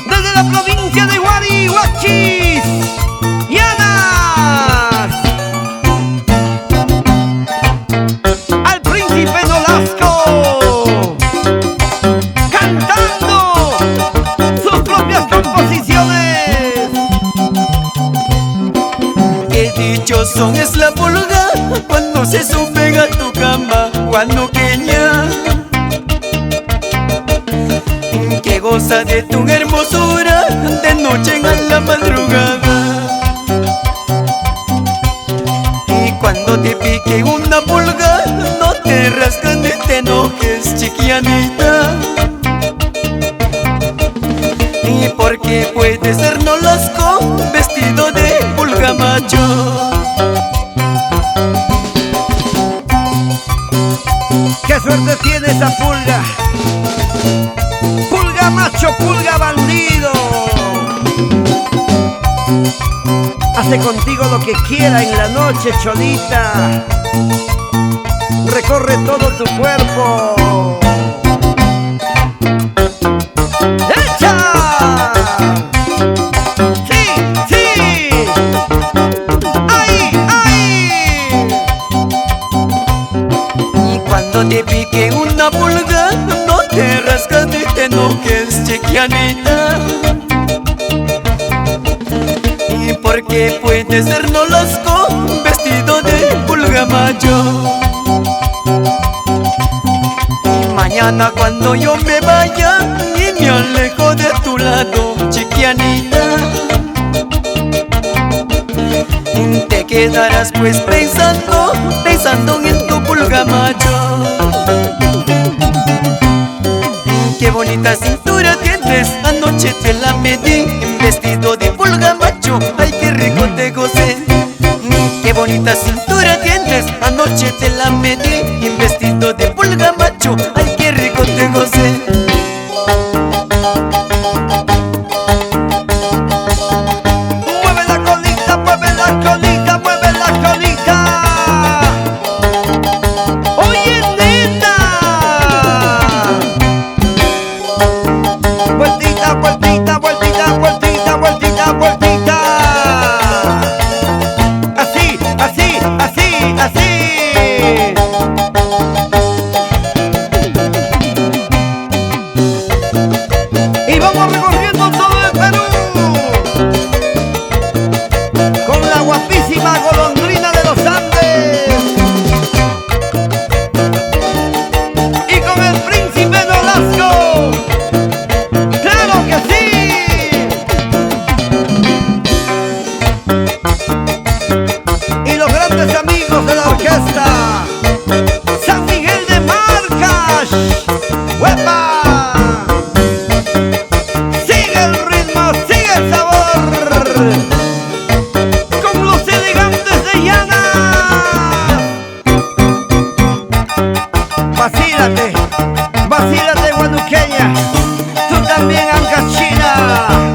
desde la provincia de Huarihuachis, Llanas, al príncipe Nolasco, cantando sus propias composiciones. Qué dichoso es la pulga cuando se pega a tu cama, guanuqueña, que goza de tu hermosura de noche en la madrugada. Y cuando te pique una pulga, no te rascas ni te enojes, chiquianita. Y porque puede ser Nolasco vestido de pulga macho. ¡Qué suerte tiene esa pulga! Pulga macho, pulga bandido. Hace contigo lo que quiera en la noche, cholita. Recorre todo tu cuerpo. ¡Echa! ¡Sí, sí! ¡Ay, ay! Y cuando te pique una pulga, no te rascas ni te enojes, chiquianita. Y porque puede ser Nolasco vestido de pulga macho. Y mañana cuando yo me vaya y me alejo de tu lado, chiquianita, te quedarás pues pensando en tu pulga macho. Qué bonita cintura tienes, anoche te la medí en vestido de pulga macho, ay qué rico te gocé. Qué bonita cintura tienes, anoche te la medí en vestido de pulga macho, ay qué rico te gocé. Mueve la colita, mueve la colita, mueve la colita. Oye, nena. Vueltita, vueltita, vueltita, vueltita, vueltita, vueltita. Así, así, así, así. Y vamos recorriendo todo el Perú con la guapísima golondrina de los Andes y con el príncipe Nolasco. ¡Claro que sí! Y los grandes amigos de la orquesta San Miguel de Marcas. ¡Huepa! Sigue el ritmo, sigue el sabor, con los elegantes de Llanas. Vacílate, vacílate, guanuqueña. Tú también, Anca China.